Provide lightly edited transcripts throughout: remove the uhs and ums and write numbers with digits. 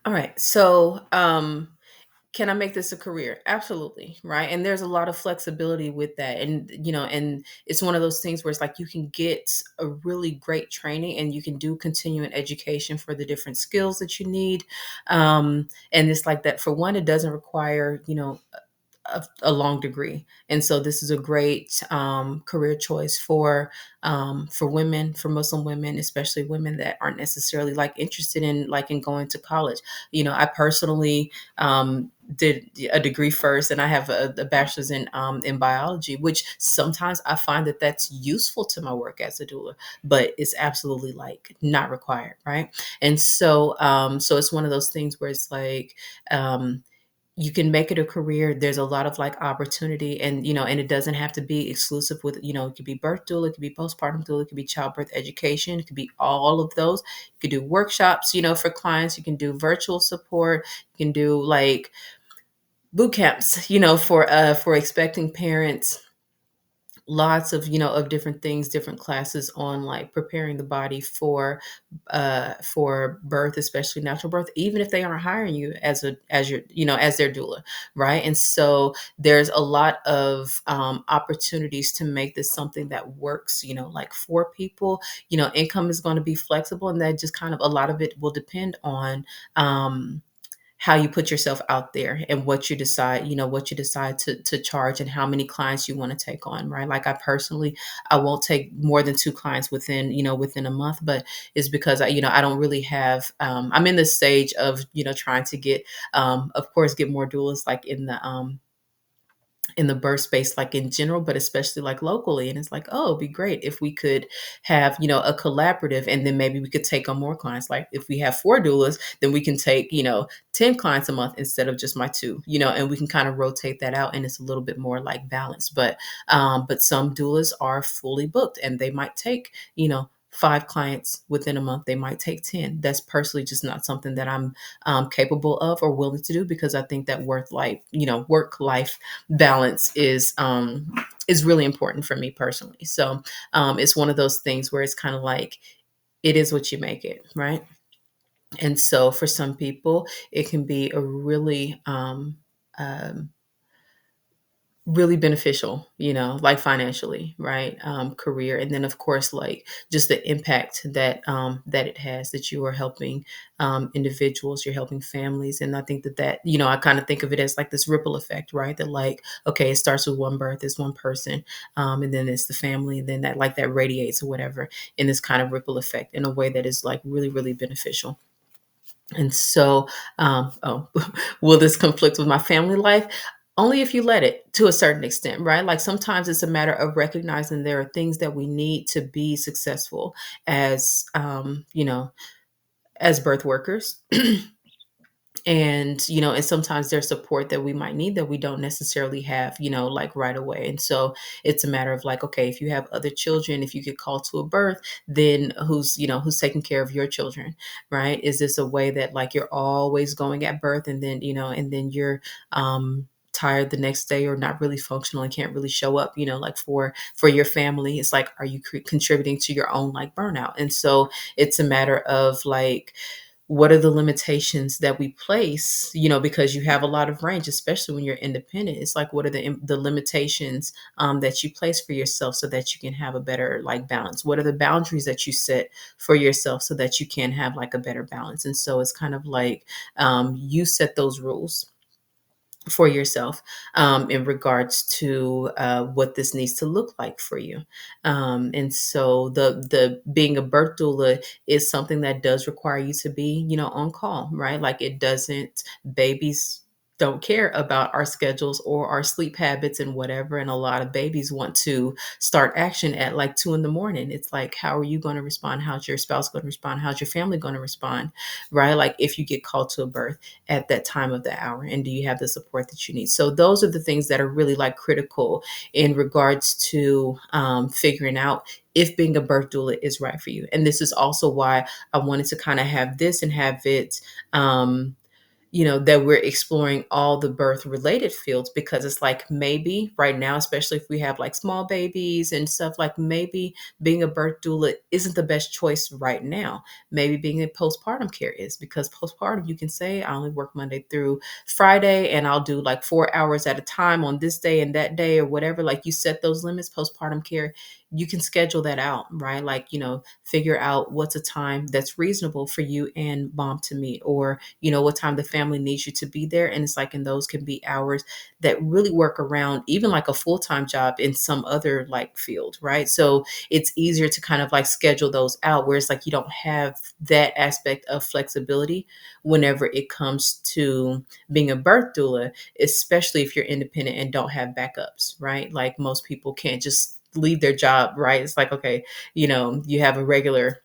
All right. So, can I make this a career? Absolutely, right? And there's a lot of flexibility with that. And and it's one of those things where it's like you can get a really great training and you can do continuing education for the different skills that you need. And it's like that for one, it doesn't require, a long degree, and so this is a great career choice for women, for Muslim women, especially women that aren't necessarily like interested in like in going to college. I personally did a degree first, and I have a bachelor's in biology, which sometimes I find that that's useful to my work as a doula, but it's absolutely like not required, right? And so it's one of those things where it's like. You can make it a career. There's a lot of like opportunity, and and it doesn't have to be exclusive with, it could be birth doula, it could be postpartum doula, it could be childbirth education, it could be all of those. You could do workshops, for clients. You can do virtual support. You can do like boot camps, for expecting parents. Lots of of different things, different classes on like preparing the body for birth, especially natural birth, even if they aren't hiring you as your as their doula, right? And so there's a lot of opportunities to make this something that works, like for people. Income is going to be flexible, and that just kind of a lot of it will depend on how you put yourself out there and what you decide to charge and how many clients you want to take on, right? Like I won't take more than two clients within a month, but it's because I don't really have, I'm in the stage of, trying to get, of course, get more doulas like in the birth space, like in general, but especially like locally. And it's like, oh, it'd be great if we could have, a collaborative, and then maybe we could take on more clients. Like if we have four doulas, then we can take, 10 clients a month instead of just my two, and we can kind of rotate that out, and it's a little bit more like balanced. But some doulas are fully booked, and they might take, five clients within a month. They might take 10. That's personally just not something that I'm capable of or willing to do, because I think that work life balance is really important for me personally. So it's one of those things where it's kind of like it is what you make it, right? And so for some people, it can be a um, really beneficial, like financially, right? Career. And then of course, like just the impact that it has, that you are helping individuals, you're helping families. And I think that I kind of think of it as like this ripple effect, right? That like, okay, it starts with one birth, it's one person, and then it's the family, and then that radiates or whatever in this kind of ripple effect in a way that is like really, really beneficial. And so, will this conflict with my family life? Only if you let it, to a certain extent, right? Like sometimes it's a matter of recognizing there are things that we need to be successful as, as birth workers. And sometimes there's support that we might need that we don't necessarily have, like right away. And so it's a matter of like, okay, if you have other children, if you get called to a birth, then who's taking care of your children, right? Is this a way that like you're always going at birth, and then you're tired the next day, or not really functional and can't really show up, like for your family? It's like, are you contributing to your own like burnout? And so it's a matter of like, what are the limitations that we place, because you have a lot of range, especially when you're independent. It's like, what are the limitations that you place for yourself so that you can have a better like balance? What are the boundaries that you set for yourself so that you can have like a better balance? And so it's kind of like, you set those rules for yourself, in regards to what this needs to look like for you. And so the being a birth doula is something that does require you to be, on call, right? Like it doesn't, babies don't care about our schedules or our sleep habits and whatever. And a lot of babies want to start action at like 2 a.m. It's like, how are you going to respond? How's your spouse going to respond? How's your family going to respond? Right? Like if you get called to a birth at that time of the hour, and do you have the support that you need? So those are the things that are really like critical in regards to figuring out if being a birth doula is right for you. And this is also why I wanted to kind of have this and have it that we're exploring all the birth related fields, because it's like maybe right now, especially if we have like small babies and stuff, like maybe being a birth doula isn't the best choice right now. Maybe being in postpartum care is, because postpartum, you can say, I only work Monday through Friday and I'll do like 4 hours at a time on this day and that day or whatever. Like you set those limits. Postpartum care, you can schedule that out, right? Like, figure out what's a time that's reasonable for you and mom to meet, or, what time the family needs you to be there. And it's like, and those can be hours that really work around even like a full-time job in some other like field, right? So it's easier to kind of like schedule those out, where it's like you don't have that aspect of flexibility whenever it comes to being a birth doula, especially if you're independent and don't have backups, right? Like most people can't just leave their job, right? It's like, okay, you have a regular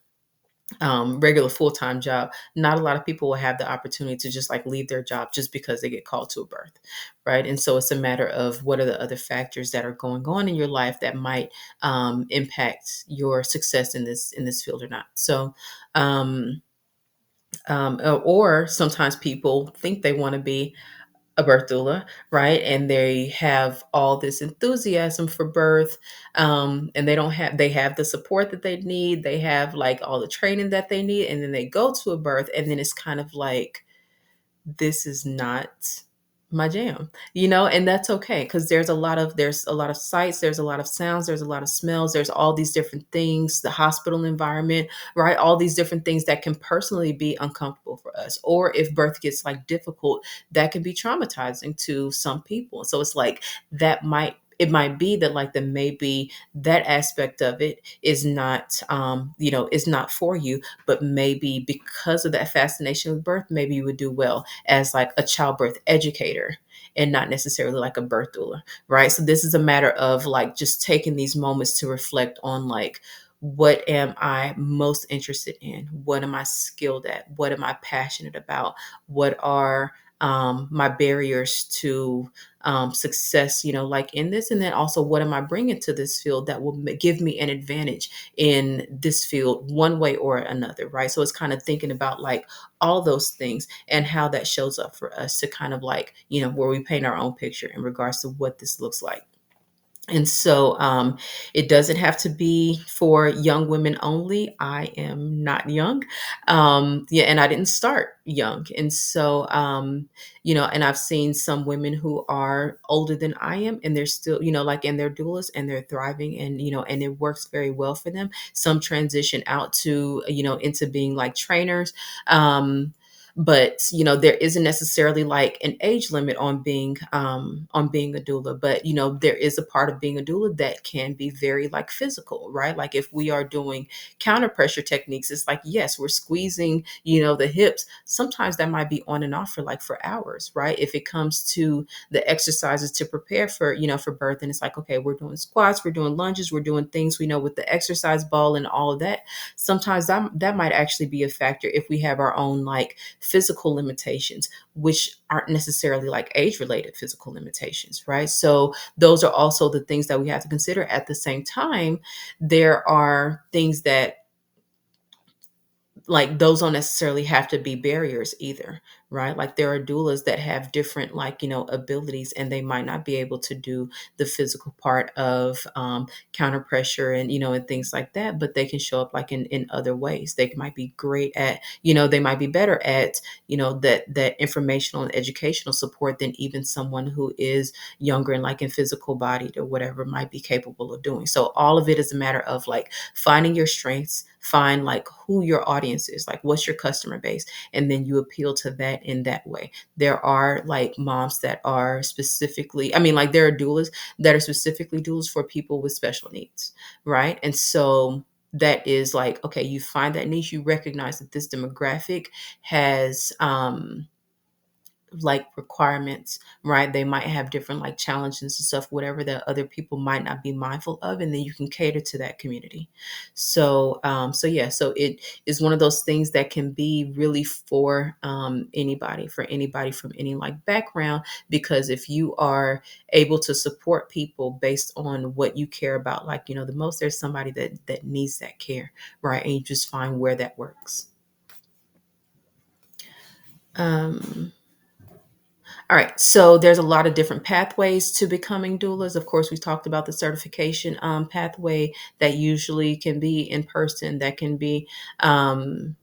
full-time job. Not a lot of people will have the opportunity to just like leave their job just because they get called to a birth, right? And so it's a matter of what are the other factors that are going on in your life that might impact your success in this field or not. So or sometimes people think they want to be a birth doula, right? And they have all this enthusiasm for birth, and they have the support that they need. They have like all the training that they need, and then they go to a birth, and then it's kind of like, this is not my jam, and that's okay, because there's a lot of sights, there's a lot of sounds, there's a lot of smells, there's all these different things, the hospital environment, right? All these different things that can personally be uncomfortable for us, or if birth gets like difficult, that can be traumatizing to some people. So it's like, it might be that like the maybe that aspect of it is not is not for you, but maybe because of that fascination with birth, maybe you would do well as like a childbirth educator and not necessarily like a birth doula, right? So this is a matter of like just taking these moments to reflect on like, what am I most interested in? What am I skilled at? What am I passionate about? What are my barriers to success, like in this? And then also, what am I bringing to this field that will give me an advantage in this field one way or another, right? So it's kind of thinking about like all those things and how that shows up for us to kind of like, where we paint our own picture in regards to what this looks like. And so it doesn't have to be for young women only. I am not young. Yeah, and I didn't start young. And so, and I've seen some women who are older than I am, and they're still, like, and they're doulas and they're thriving, and, and it works very well for them. Some transition out to, into being like trainers. But there isn't necessarily like an age limit on being a doula, but there is a part of being a doula that can be very like physical, right? Like if we are doing counter pressure techniques, it's like, yes, we're squeezing the hips. Sometimes that might be on and off for like for hours, right? If it comes to the exercises to prepare for for birth, and it's like, okay, we're doing squats, we're doing lunges, we're doing things we know with the exercise ball and all of that. Sometimes that might actually be a factor if we have our own like physical limitations, which aren't necessarily like age related physical limitations, right? So those are also the things that we have to consider. At the same time, there are things that, like, those don't necessarily have to be barriers either, right? Like there are doulas that have different like abilities, and they might not be able to do the physical part of counter pressure and and things like that, but they can show up like in other ways. They might be great at they might be better at that informational and educational support than even someone who is younger and like in physical bodied or whatever might be capable of doing. So all of it is a matter of like finding your strengths, find like who your audience is, like what's your customer base, and then you appeal to that in that way. There are like moms that are specifically, I mean, like there are doulas that are specifically doulas for people with special needs, right? And so that is like, okay, you find that niche, you recognize that this demographic has like requirements, right? They might have different like challenges and stuff, whatever that other people might not be mindful of, and then you can cater to that community. So so yeah, so it is one of those things that can be really for anybody from any like background, because if you are able to support people based on what you care about, like the most, there's somebody that needs that care, right? And you just find where that works. um All right, so there's a lot of different pathways to becoming doulas. Of course, we talked about the certification pathway that usually can be in person, that can be um,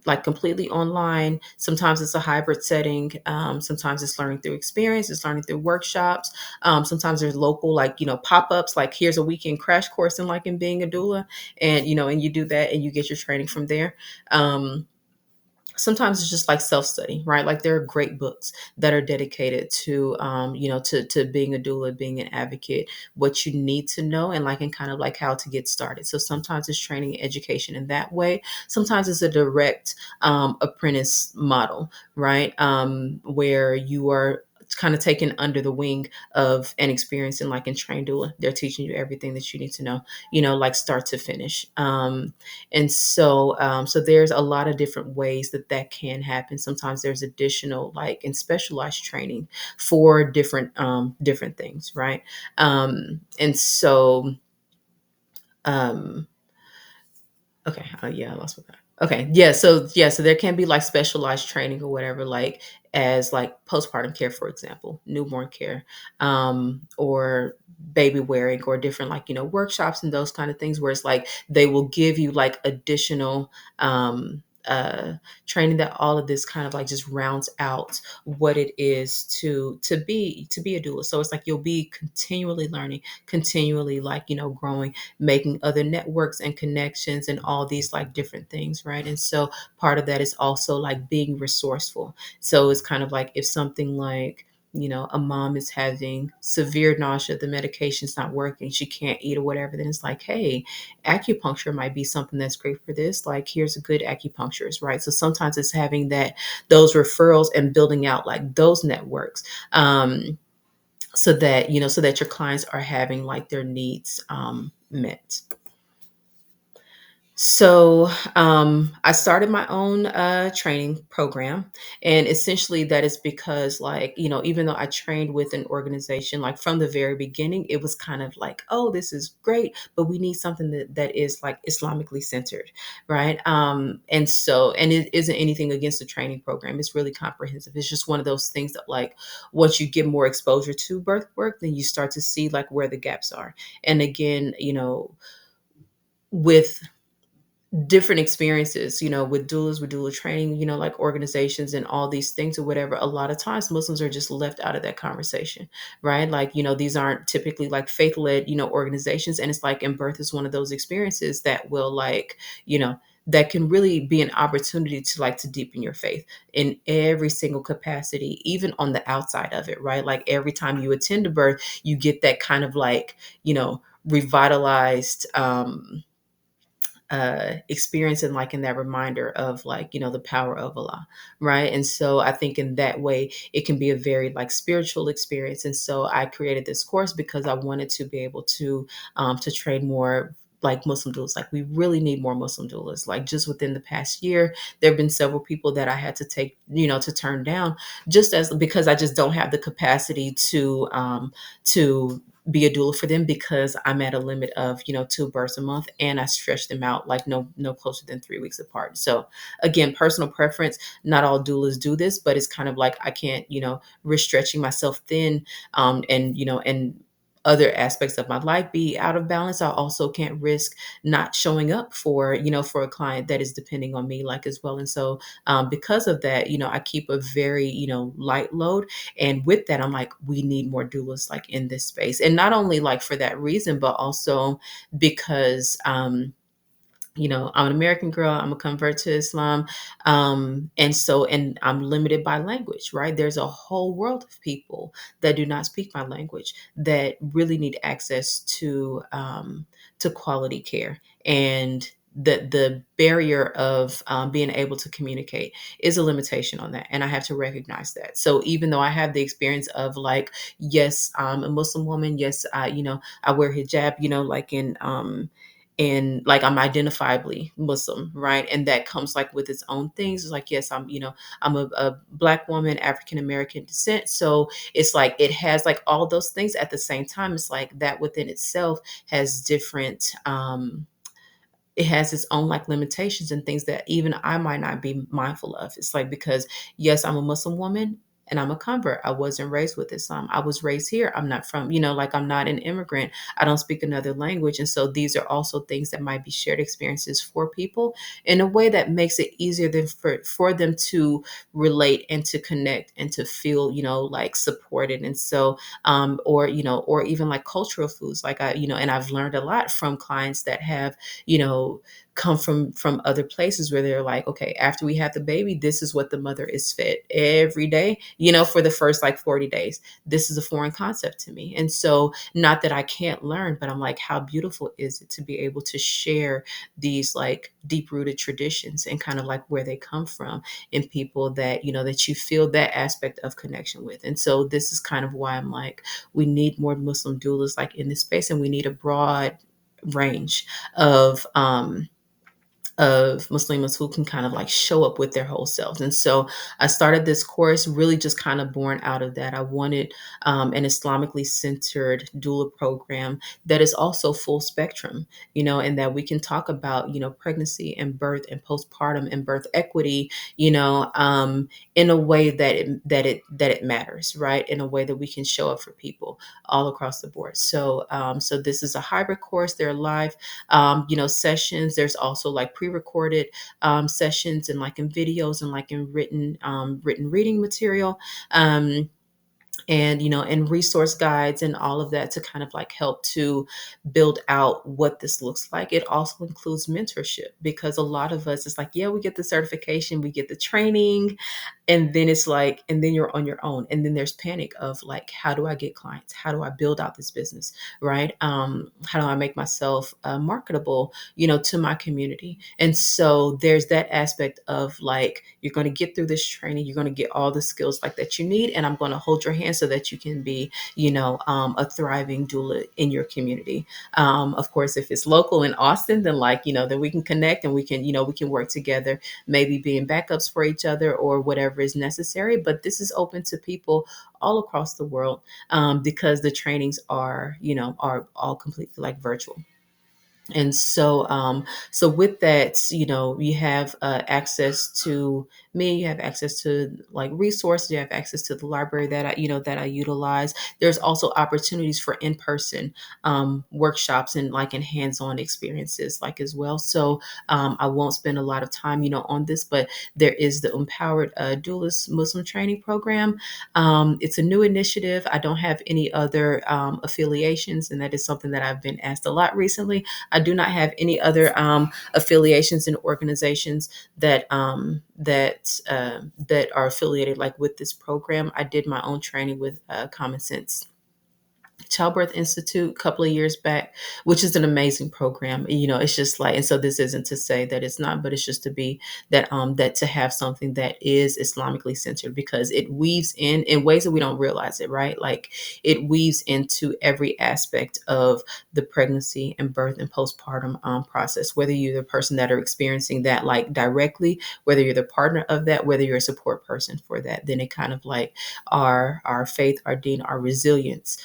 like completely online. Sometimes it's a hybrid setting. Sometimes it's learning through experience. It's learning through workshops. Sometimes there's local, like pop ups. Like here's a weekend crash course in like in being a doula, and and you do that and you get your training from there. Um, Sometimes it's just like self-study, right? Like there are great books that are dedicated to to being a doula, being an advocate, what you need to know, and like and kind of like how to get started. So sometimes it's training and education in that way. Sometimes it's a direct apprentice model, right? Where you are kind of taken under the wing of an experience and like in trained doula. They're teaching you everything that you need to know, like start to finish. And so there's a lot of different ways that that can happen. Sometimes there's additional like and specialized training for different things, right? And so um Okay. Yeah, I lost my thought. Okay. Yeah, so there can be like specialized training or whatever, like as like postpartum care, for example, newborn care, or baby wearing, or different like workshops and those kind of things, where it's like they will give you like additional training, that all of this kind of like just rounds out what it is to be a doula. So it's like you'll be continually learning, continually like growing, making other networks and connections and all these like different things, right? And so part of that is also like being resourceful. So it's kind of like if something like a mom is having severe nausea, the medication's not working, she can't eat or whatever, then it's like, hey, acupuncture might be something that's great for this. Like, here's a good acupuncturist, right? So sometimes it's having those referrals and building out like those networks. So that your clients are having like their needs met. So I started my own training program, and essentially that is because, like, even though I trained with an organization, like from the very beginning, it was kind of like, oh, this is great, but we need something that is like Islamically centered, right? And it isn't anything against the training program. It's really comprehensive. It's just one of those things that, like, once you get more exposure to birth work, then you start to see like where the gaps are. And again, with different experiences, with doulas, with doula training, like organizations and all these things or whatever, a lot of times Muslims are just left out of that conversation, right? Like, these aren't typically like faith-led, organizations. And it's like, and birth is one of those experiences that will like, that can really be an opportunity to like to deepen your faith in every single capacity, even on the outside of it, right? Like every time you attend a birth, you get that kind of like, revitalized experience, and like in that reminder of like the power of Allah, right? And so I think in that way it can be a very like spiritual experience. And so I created this course because I wanted to be able to train more like Muslim doulas. Like, we really need more Muslim doulas. Like, just within the past year, there have been several people that I had to take, to turn down, just as because I just don't have the capacity to be a doula for them, because I'm at a limit of, 2 births a month, and I stretch them out like no closer than 3 weeks apart. So again, personal preference, not all doulas do this, but it's kind of like I can't, risk stretching myself thin, and other aspects of my life be out of balance. I also can't risk not showing up for a client that is depending on me like as well. And so because of that, I keep a very, light load. And with that, I'm like, we need more doulas like in this space. And not only like for that reason, but also because I'm an American girl, I'm a convert to Islam. And I'm limited by language, right? There's a whole world of people that do not speak my language that really need access to quality care. And the barrier of being able to communicate is a limitation on that. And I have to recognize that. So even though I have the experience of like, yes, I'm a Muslim woman. Yes, I wear hijab, like and like I'm identifiably Muslim, right? And that comes like with its own things. It's like, yes, I'm a Black woman, African American descent. So it's like it has like all those things at the same time. It's like that within itself has different it has its own like limitations and things that even I might not be mindful of. It's like, because yes, I'm a Muslim woman, and I'm a convert. I wasn't raised with Islam. I was raised here. I'm not from, like I'm not an immigrant. I don't speak another language. And so these are also things that might be shared experiences for people in a way that makes it easier than for them to relate and to connect and to feel, like supported. And so, or even like cultural foods, like and I've learned a lot from clients that have, you know, come from other places where they're like, okay, after we have the baby, this is what the mother is fed every day, for the first like 40 days. This is a foreign concept to me. And so, not that I can't learn, but I'm like, how beautiful is it to be able to share these like deep rooted traditions and kind of like where they come from in people that, that you feel that aspect of connection with. And so this is kind of why I'm like, we need more Muslim doulas like in this space, and we need a broad range of Muslims who can kind of like show up with their whole selves. And so I started this course really just kind of born out of that. I wanted an Islamically centered doula program that is also full spectrum, and that we can talk about, pregnancy and birth and postpartum and birth equity, in a way that it matters, right? In a way that we can show up for people all across the board. So this is a hybrid course. There are live sessions. There's also like pre-recorded sessions and like in videos and like in written reading material. And resource guides and all of that to kind of like help to build out what this looks like. It also includes mentorship, because a lot of us, it's like, yeah, we get the certification, we get the training, and then it's like, and then you're on your own, and then there's panic of like, how do I get clients, how do I build out this business, right? How do I make myself marketable, to my community? And so there's that aspect of like, you're going to get through this training, you're going to get all the skills like that you need, and I'm going to hold your hand so that you can be, a thriving doula in your community. Of course, if it's local in Austin, then like, then we can connect and we can work together, maybe being backups for each other or whatever is necessary. But this is open to people all across the world, because the trainings are all completely like virtual. And so with that, you have access to me, you have access to like resources, you have access to the library that I utilize. There's also opportunities for in-person workshops and like in hands-on experiences like as well. So I won't spend a lot of time, on this, but there is the Empowered Doulas Muslim Training Program. It's a new initiative. I don't have any other affiliations, and that is something that I've been asked a lot recently. I do not have any other affiliations and organizations that are affiliated like with this program. I did my own training with Common Sense Childbirth Institute a couple of years back, which is an amazing program. It's just like, and so this isn't to say that it's not, but it's just to be that to have something that is Islamically centered, because it weaves in ways that we don't realize it, right? Like it weaves into every aspect of the pregnancy and birth and postpartum process, whether you're the person that are experiencing that like directly, whether you're the partner of that, whether you're a support person for that, then it kind of like our faith, our deen, our resilience,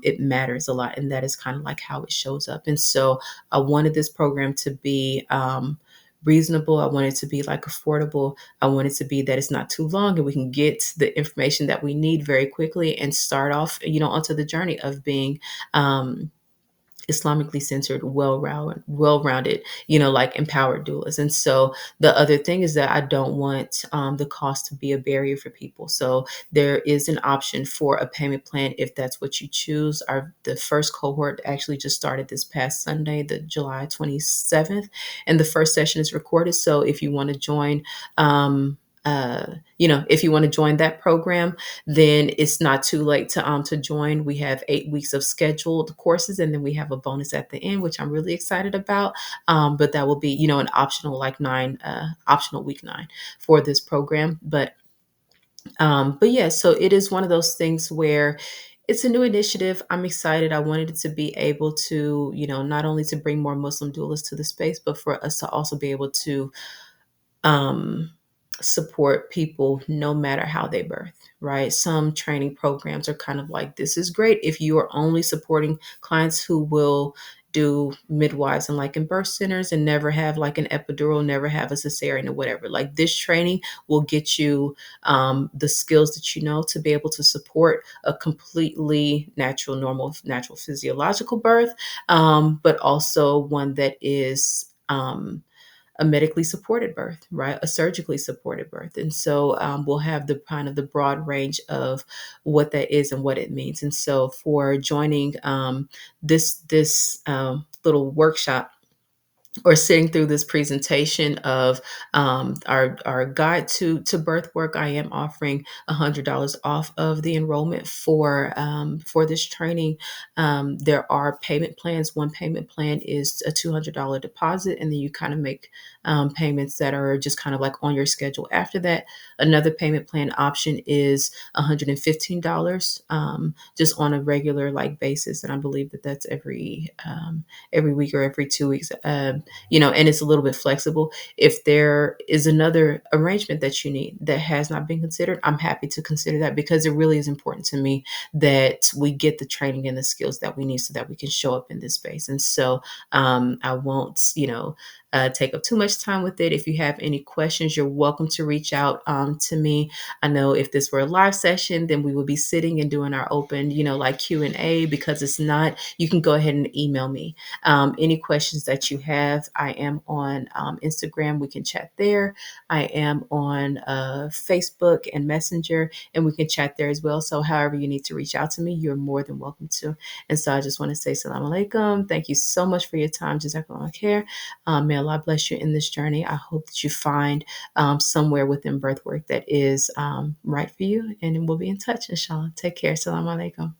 it matters a lot. And that is kind of like how it shows up. And so I wanted this program to be reasonable. I want it to be like affordable. I want it to be that it's not too long and we can get the information that we need very quickly and start off, onto the journey of being Islamically centered, well-rounded, like empowered doulas. And so the other thing is that I don't want the cost to be a barrier for people. So there is an option for a payment plan if that's what you choose. The first cohort actually just started this past Sunday, the July 27th, and the first session is recorded. So if you want to join, if you want to join that program, then it's not too late to join. We have 8 weeks of scheduled courses, and then we have a bonus at the end, which I'm really excited about. But that will be, an optional like optional week 9 for this program. But yeah, so it is one of those things where it's a new initiative. I'm excited. I wanted it to be able to, not only to bring more Muslim doulas to the space, but for us to also be able to um, support people no matter how they birth, right? Some training programs are kind of like, this is great if you are only supporting clients who will do midwives and like in birth centers and never have like an epidural, never have a cesarean or whatever. Like this training will get you the skills that you know to be able to support a completely natural, normal, natural physiological birth, but also one that is a medically supported birth, right? A surgically supported birth. And so we'll have the kind of the broad range of what that is and what it means. And so for joining this little workshop, or sitting through this presentation of our guide to birth work, I am offering $100 off of the enrollment for this training. There are payment plans. One payment plan is a $200 deposit, and then you kind of make payments that are just kind of like on your schedule after that. Another payment plan option is $115 just on a regular like basis, and I believe that that's every week or every 2 weeks. And it's a little bit flexible. If there is another arrangement that you need that has not been considered, I'm happy to consider that, because it really is important to me that we get the training and the skills that we need so that we can show up in this space. And so I won't, take up too much time with it. If you have any questions, you're welcome to reach out to me. I know if this were a live session, then we would be sitting and doing our open, like Q&A. Because it's not, you can go ahead and email me any questions that you have. I am on Instagram. We can chat there. I am on Facebook and Messenger, and we can chat there as well. So however you need to reach out to me, you're more than welcome to. And so I just want to say salam alaikum. Thank you so much for your time. Jazakallah khair. May Allah bless you in this journey. I hope that you find somewhere within birth work that is right for you. And we'll be in touch, inshallah. Take care. Salam alaikum.